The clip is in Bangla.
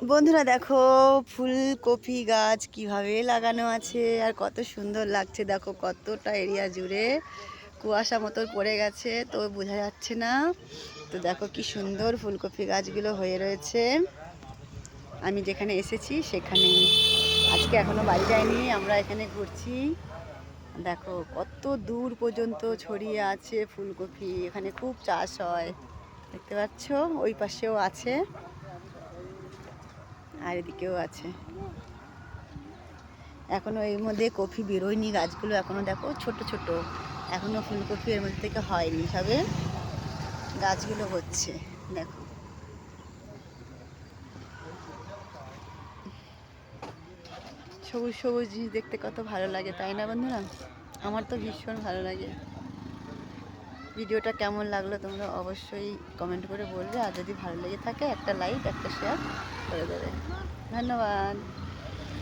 বন্ধুরা দেখো, ফুলকপি গাছ কিভাবে লাগানো আছে আর কত সুন্দর লাগছে। দেখো কতটা এরিয়া জুড়ে কুয়াশা মতো পড়ে গেছে, তো বোঝা যাচ্ছে না। তো দেখো কি সুন্দর ফুলকপি গাছগুলো হয়ে রয়েছে। আমি যেখানে এসেছি সেখানেই, আজকে এখনো বাড়ি যাইনি, আমরা এখানে ঘুরছি। দেখো কত দূর পর্যন্ত ছড়িয়ে আছে ফুলকপি, এখানে খুব চাষ হয়, দেখতে পাচ্ছ। ওই পাশেও আছে আর এদিকেও আছে। এখনো এর মধ্যে কপি বেরোয়নি, গাছগুলো এখনো দেখো ছোট ছোট, এখনো ফুলকপি এর মধ্যে থেকে হয়নি, সবে গাছগুলো হচ্ছে। দেখো সবুজ সবুজ জিনিস দেখতে কত ভালো লাগে, তাই না বন্ধুরা? আমার তো ভীষণ ভালো লাগে। ভিডিওটা কেমন লাগলো তোমরা অবশ্যই কমেন্ট করে বলবে, আর যদি ভালো লেগে থাকে একটা লাইক একটা শেয়ার করে দেবে। ধন্যবাদ।